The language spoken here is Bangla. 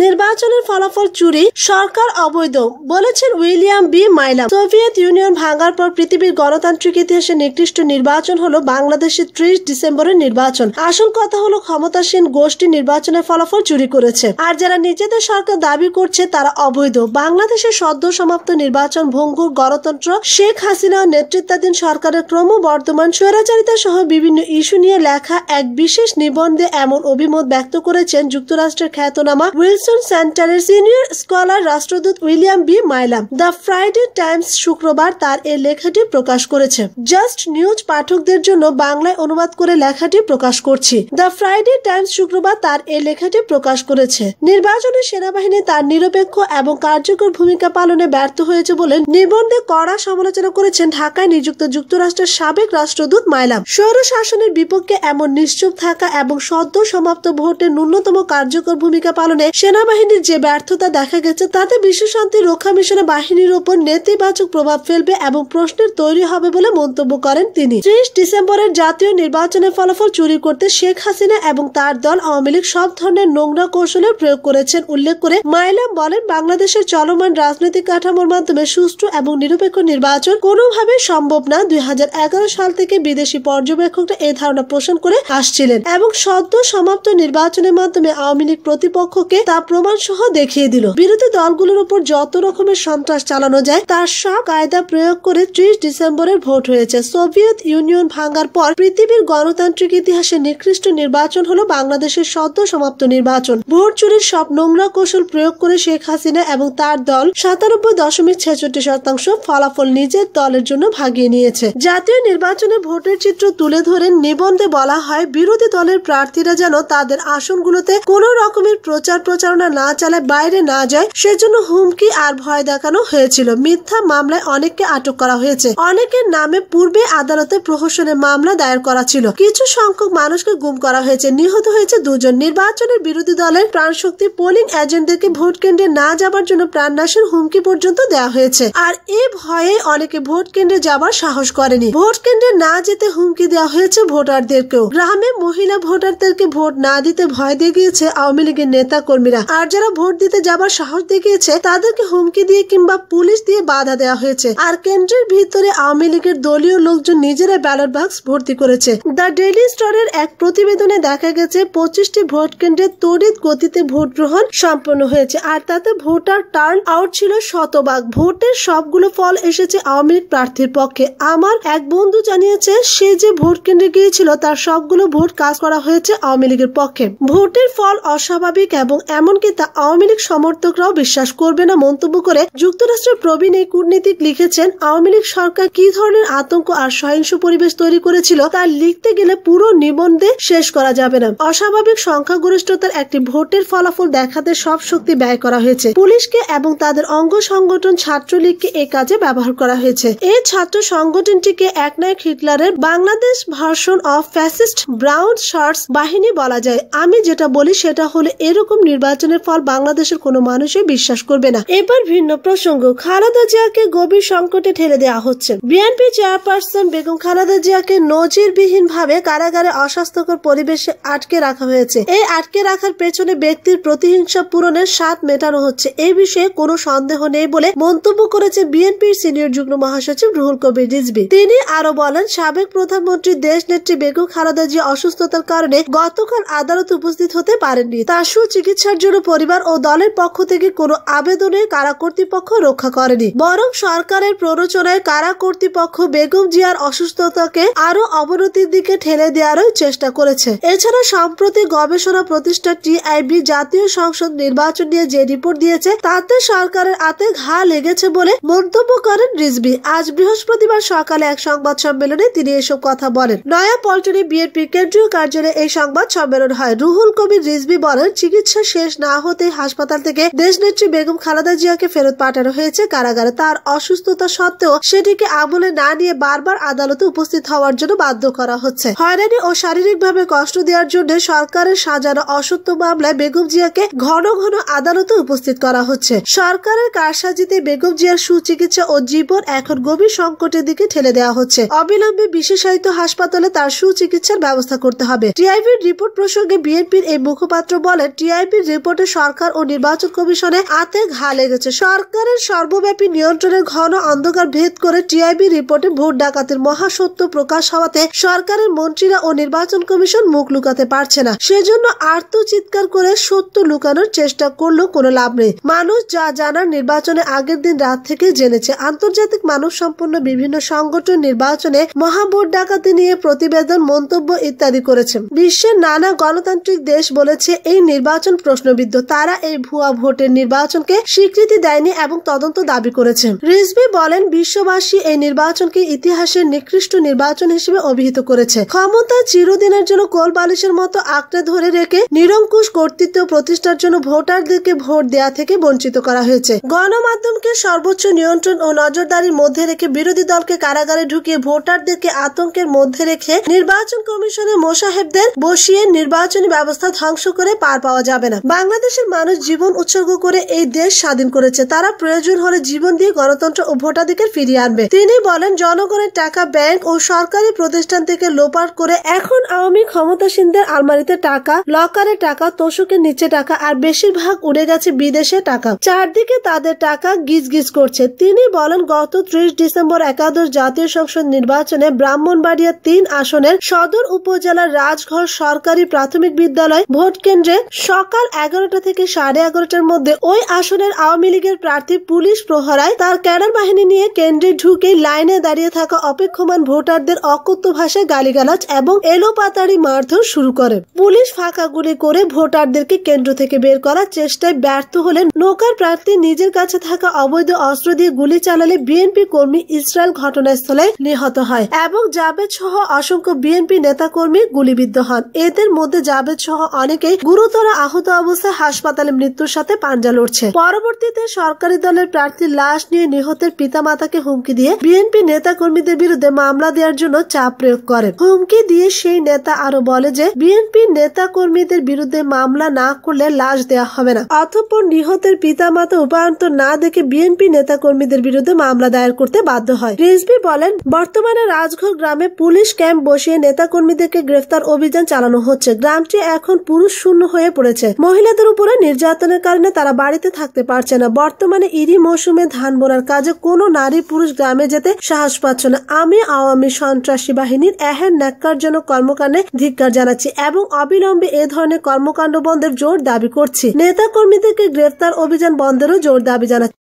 নির্বাচনের ফলাফল চুরি, সরকার অবৈধ, বলেছেন William B Milam. Soviet Union ভাঙার পর পৃথিবীর গণতান্ত্রিক ইতিহাসে নিকৃষ্ট নির্বাচন হলো বাংলাদেশের 30 ডিসেম্বরের নির্বাচন। আসল কথা হলো ক্ষমতাসীন গোষ্ঠী নির্বাচনের ফলাফল চুরি করেছে, আর যারা নিজেদের সরকার দাবি করছে তারা অবৈধ। বাংলাদেশের সদ্য সমাপ্ত নির্বাচন ভঙ্গুর গণতন্ত্র, শেখ হাসিনা নেতৃত্বাধীন সরকারের ক্রমবর্ধমান স্বৈরাচারিতা সহ বিভিন্ন ইস্যু নিয়ে লেখা এক বিশেষ নিবন্ধে এমন অভিমত ব্যক্ত করেছেন যুক্তরাষ্ট্রের খ্যাতনামা উইলসন সেন্টারের সিনিয়র স্কলার রাষ্ট্রদূত William B Milam. The Friday Times শুক্রবার তার এই লেখাটি প্রকাশ করেছে। জাস্ট নিউজ পাঠকদের জন্য বাংলায় অনুবাদ করে লেখাটি প্রকাশ করছি। দ্য ফ্রাইডে টাইমস শুক্রবার তার এই লেখাটি প্রকাশ করেছে। নির্বাচনে সেনাবাহিনী তার নিরপেক্ষ এবং কার্যকর ভূমিকা পালনে ব্যর্থ হয়েছে বলে নিবন্ধে কড়া সমালোচনা করেছেন ঢাকায় নিযুক্ত যুক্তরাষ্ট্রের সাবেক রাষ্ট্রদূত মাইলাম। স্বৈর শাসনের বিপক্ষে এমন নিশ্চুপ থাকা এবং সদ্য সমাপ্ত ভোটে ন্যূনতম কার্যকর ভূমিকা পালনে সেনাবাহিনীর যে ব্যর্থতা দেখা গেছে তাতে বিশ্বশান্তি রক্ষা মিশনের বাহিনীর উপর নেতিবাচক প্রভাব ফেলবে এবং প্রশ্নের তৈরি হবে বলে মন্তব্য করেন তিনি। 30 ডিসেম্বরের জাতীয় নির্বাচনের ফলাফল চুরি করতে শেখ হাসিনা এবং তার দল আওয়ামী লীগ সব ধরনের নোংরা কৌশলের প্রয়োগ করেছেন উল্লেখ করে মাইলাম বলেন, বাংলাদেশের চলমান রাজনৈতিক কাঠামোর মাধ্যমে সুষ্ঠু এবং নিরপেক্ষ নির্বাচন কোনোভাবে সম্ভব না। 2011 সাল থেকে বিদেশি পর্যবেক্ষকরা এই ধারণা পোষণ করে আসছিলেন এবং সদ্য সমাপ্ত নির্বাচনের মাধ্যমে আওয়ামী লীগ প্রতিপক্ষকে তা প্রমাণ সহ দেখিয়ে দিল। বিরোধী দলগুলোর উপর যত রকমের সন্ত্রাস চালানো যায় তার সব কায়দা প্রয়োগ করে 30 ডিসেম্বরের ভোট হয়েছে। সোভিয়েত ইউনিয়ন ভাঙার পর পৃথিবীর গণতান্ত্রিক ইতিহাসে নিকৃষ্ট নির্বাচন হলো বাংলাদেশের সদ্য সমাপ্ত নির্বাচন। ভোট চুরির সব নোংরা কৌশল প্রয়োগ করে শেখ হাসিনা এবং তার দল 97.66% ফলাফল নিজের দলের জন্য ভাগিয়ে নিয়েছে। জাতীয় নির্বাচনে ভোটের চিত্র তুলে ধরে নিবন্ধে বলা হয়, বিরোধী দলের প্রার্থীরা যেন তাদের আসনগুলোতে কোন রকমের প্রচারণা না চালায়, বাইরে না যায় সেজন্য হুমকি আর ভয় দেখানো হয়েছিল। মিথ্যা মামলায় অনেককে আটক করা হয়েছে। অনেকের নামে পূর্বে আদালতে প্রহসনের মামলা দায়ের করা ছিল। কিছু সংখ্যক মানুষকে গুম করা হয়েছে। নিহত হয়েছে 2 জন। নির্বাচনের বিরোধী দলের প্রাণশক্তি পোলিং এজেন্টদেরকে ভোট কেন্দ্রে না যাবার জন্য প্রাণনাশের হুমকি পর্যন্ত দেওয়া হয়েছে। আর এ ভয়ে অনেকে ভোট কেন্দ্রে যাবার সাহস করেনি। ভোট কেন্দ্রে না যেতে হুমকি দেওয়া হয়েছে ভোটারদেরকেও। গ্রামে মহিলা ভোটারদেরকে ভোট না দিতে ভয় দেখিয়েছে আওয়ামী লীগের নেতা কর্মীরা। আর যারা ভোট দিতে যাবার সাহস দেখিয়েছে তাদেরকে হুমকি দিয়ে কিংবা পুলিশ দিয়ে বাধা দেওয়া হয়েছে। আর কেন্দ্রের ভিতরে আওয়ামী লীগের দলীয় লোকজন নিজেরা ব্যালট বাক্স ভর্তি করেছে। দ্য ডেইলি স্টারের এক প্রতিবেদনে দেখা গেছে 25টি ভোট কেন্দ্রে তড়িৎ গতিতে ভোট গ্রহণ সম্পন্ন হয়েছে, আর তাতে ভোটার টার্ন আউট ছিল 100%। ভোটের সবগুলো ফল এসেছে আওয়ামী লীগ প্রার্থীর পক্ষে। আমার এক বন্ধু জানিয়েছে সে যে ভোট কেন্দ্রে গিয়েছিল তার সবগুলো ভোট কাজ করা হয়েছে আওয়ামী লীগের পক্ষে। ভোটের ফল অস্বাভাবিক এবং এমনকি তা আওয়ামী লীগ সমর্থকরাও বিশ্বাস করবে না মন্তব্য করে যুক্তরাষ্ট্রের প্রবীণ এই কূটনীতিক লিখেছেন, আওয়ামী লীগ সরকার কি ধরনের আতঙ্ক আর সহিংস পরিবেশ তৈরি করেছিল তা লিখতে গেলে পুরো নিবন্ধে শেষ করা যাবে না। অস্বাভাবিক সংখ্যাগরিষ্ঠতার একটি ভোটের ফলাফল দেখাতে সব শক্তি ব্যয় করা হয়েছে। পুলিশকে এবং তাদের অঙ্গ সংগঠন ছাত্রলীগকে এই কাজে ব্যবহার করা হয়েছে। এই ছাত্র সংগঠনটিকে একনায়ক হিটলারের Bangladesh version of fascist brown shirts বাহিনী বলা যায়। আমি যেটা বলি সেটা হলো এরকম নির্বাচনের ফল বাংলাদেশের কোনো মানুষই বিশ্বাস করবে না। এবার ভিন্ন প্রসঙ্গ, খালেদা জিয়াকে গভীর সংকটে ঠেলে দেওয়া হচ্ছে। বিএনপি চেয়ারপারসন বেগম খালেদা জিয়াকে নজিরবিহীন ভাবে কারাগারে অস্বাস্থ্যকর পরিবেশে আটকে রাখা হয়েছে। এই আটকে রাখার পেছনে ব্যক্তির প্রতিহিংসা পূরণের স্বাদ মেটানো হচ্ছে, এই বিষয়ে কোনো সন্দেহ নেই বলে মন্তব্য করেছে বিএনপির সিনিয়র যুগ্ম মহাসচিব রুহুল কবির রিজভী। তিনি আরো বলেন, সাবেক প্রধানমন্ত্রী দেশ নেত্রী বেগম খালেদা জিয়া অসুস্থতার কারণে গতকাল আদালতে উপস্থিত হতে পারেননি। তার সুচিকিৎসার জন্য পরিবার ও দলের পক্ষ থেকে কোনো আবেদনে কারা কর্তৃপক্ষ রক্ষা করেনি, বরং সরকারের প্ররোচনায় কারা কর্তৃপক্ষ বেগম জিয়ার অসুস্থতাকে আরো অবনতির দিকে ঠেলে দেওয়ারই চেষ্টা করেছে। এছাড়া সম্প্রতি গবেষণা প্রতিষ্ঠান টিআইবি জাতীয় সংসদ নির্বাচন নিয়ে যে রিপোর্ট দিয়েছে তাতে সরকারের হাতে ঘা লেগেছে বলে মন্তব্য করেন রিজভী। আজ বৃহস্পতিবার সকালে এক সংবাদ সম্মেলনে তিনি এসব কথা বলেন। নয়াপল্টনে বিএনপি কেন্দ্রীয় কার্যালয়ে এই সংবাদ সম্মেলন হয়। রুহুল কবির রিজভী বলেন, চিকিৎসা শেষ না হতে হাসপাতাল থেকে দেশনেত্রী বেগম খালেদা জিয়াকে ফেরত পাঠানো হয়েছে কারাগারে। তার অসুস্থতা সত্ত্বেও সেটিকে আমলে না নিয়ে বারবার আদালতে উপস্থিত হওয়ার জন্য বাধ্য করা হচ্ছে। হয়রানি ও শারীরিকভাবে কষ্ট দেওয়ার জন্য সরকারের সাজানো অসত্য মামলায় বেগম জিয়াকে ঘন ঘন আদালতে উপস্থিত করা হচ্ছে। সরকারের কারসাজিতে বেগম জিয়ার সুচিকিৎসা ও জীবন এখন গভীর সংকটের দিকে ঠেলে দেওয়া হচ্ছে। অবিলম্বে বিশেষায়িত হাসপাতালে তার সুচিকিৎসার ব্যবস্থা করতে হবে। টিআইবির রিপোর্ট প্রসঙ্গে বিএনপির এই মুখপাত্র বলেন, টিআইবির রিপোর্টের সরকার ও নির্বাচন কমিশনে হাতে ঘা লেগেছে। সরকারের সর্বব্যাপী নিয়ন্ত্রণের ঘন অন্ধকার ভেদ করে টিআইবি রিপোর্টে ভোট ডাকাতির মহাসত্য প্রকাশ হওয়াতে সরকারের মন্ত্রীরা ও নির্বাচন কমিশন মুখ লুকাতে পারছে না। সেজন্য আর্তচিৎকার করে সত্য লুকানোর চেষ্টা করলেও কোনো লাভ নেই। মানুষ যা জানার নির্বাচনের আগের দিন রাত থেকে জেনেছে। আন্তর্জাতিক মানব সম্পন্ন বিভিন্ন সংগঠন নির্বাচনে মহাভোট ডাকাতি নিয়ে প্রতিবেদন, মন্তব্য ইত্যাদি করেছে। বিশ্বের নানা গণতান্ত্রিক দেশ বলেছে এই নির্বাচন প্রশ্নবিদ্ধ। তারা এই ভুয়া ভোটের নির্বাচনকে স্বীকৃতি দেয়নি এবং তদন্ত দাবি করেছে। রিজভী বলেন, বিশ্ববাসী এই নির্বাচনকে ইতিহাসের নিকৃষ্ট নির্বাচন হিসেবে অভিহিত করেছে। ক্ষমতা চিরদিনের জন্য কোলবালিশের মতো আঁকড়ে ধরে রেখে নিরঙ্কুশ কর্তৃত্ব প্রতিষ্ঠার জন্য ভোটারদেরকে ভোট দেয়া থেকে বঞ্চিত করা হয়েছে। গণমাধ্যমকে সর্বোচ্চ নিয়ন্ত্রণ ও নজরদারির মধ্যে রেখে বিরোধী দলকে কারাগারে ঢুকিয়ে ভোটারদেরকে আতঙ্কের মধ্যে রেখে নির্বাচন কমিশনের মোসাহেবদের বসিয়ে নির্বাচনী ব্যবস্থা ধ্বংস করে পার পাওয়া যাবে না। বাংলাদেশের মানুষ জীবন উৎসর্গ করে এই দেশ স্বাধীন করেছে। তারা প্রয়োজন হলে জীবন দিয়ে গণতন্ত্র ও ভোটাধিকার ফিরিয়ে আনবে। তিনি বলেন, জনগণের টাকা ব্যাংক ও সরকারি প্রতিষ্ঠান থেকে লোপাট করে এখন আওয়ামী ক্ষমতাসীনদের আলমারিতে টাকা, লকারে টাকা, তোষকের নিচে টাকা আর বেশিরভাগ উড়ে গেছে বিদেশে টাকা। চারদিকে তাদের টাকা গিজগিজ করছে। তিনি বলেন, গত 30 ডিসেম্বর একাদশ জাতীয় সংসদ নির্বাচনে ব্রাহ্মণবাড়িয়া 3 আসনের সদর উপজেলার রাজঘর সরকারি প্রাথমিক বিদ্যালয় ভোট কেন্দ্রে সকাল 11টা থেকে 11:30টার মধ্যে ওই আসনের আওয়ামী লীগের প্রার্থী পুলিশ প্রহরায় তার ক্যাডার বাহিনী নিয়ে কেন্দ্রে ঢুকে লাইনে দাঁড়িয়ে থাকা অপেক্ষমান ভোটারদের অকথ্য ভাষায় গালিগালাজ এবং এলোপাতাড়ি মারধর শুরু করে। পুলিশ ফাঁকা গুলি করে ভোটারদেরকে কেন্দ্র থেকে বের করার চেষ্টায় ব্যর্থ হলে নৌকার প্রার্থী নিজের কাছে থাকা অবৈধ অস্ত্র দিয়ে গুলি চালালে বিএনপি কর্মী ইসরায়েল ঘটনাস্থলে নিহত হয় এবং জাবেদ সহ অসংখ্য বিএনপি নেতাকর্মী গুলিবিদ্ধ হন। এদের মধ্যে জাবেদ সহ অনেকেই গুরুতর আহত অবস্থায় হাসপাতালে মৃত্যুর সাথে পাঞ্জা লড়ছে। পরবর্তীতে সরকারি দলের প্রার্থীর লাশ নিয়ে নিহতের পিতামাতাকে হুমকি দিয়ে বিএনপি নেতাকর্মীদের বিরুদ্ধে মামলা দেওয়ার জন্য চাপ প্রয়োগ করে। হুমকি দিয়ে সেই নেতা আরো বলে যে বিএনপি নেতাকর্মীদের বিরুদ্ধে মামলা না করলে লাশ দেওয়া হবে না। অতঃপর নিহতের পিতামাতা উপায়ন্তর না দেখে বিএনপি নেতাকর্মীদের বিরুদ্ধে মামলা দায়ের করতে বাধ্য হয়। রিজভী বলেন, বর্তমানে রাজঘর গ্রামে পুলিশ ক্যাম্প বসিয়ে নেতাকর্মীদেরকে গ্রেফতার অভিযান চালানো হচ্ছে। গ্রামটি এখন পুরুষ শূন্য হয়ে পড়েছে। মহিলাদের উপরে নির্যাতনের কারণে তারা বাড়িতে থাকতে পারছে না। বর্তমানে ইরি মৌসুমে ধান বোনার কাজে কোনো নারী পুরুষ গ্রামে যেতে সাহস পাচ্ছে না। আমি আওয়ামী সন্ত্রাসী বাহিনীর এহেন ন্যাক্কারজনক কর্মকাণ্ডে ধিক্কার জানাচ্ছি এবং অবিলম্বে এ ধরনের কর্মকাণ্ড বন্ধের জোর দাবি করছি। নেতাকর্মীদেরকে গ্রেফতার অভিযান বন্ধেরও জোর দাবি জানাচ্ছি।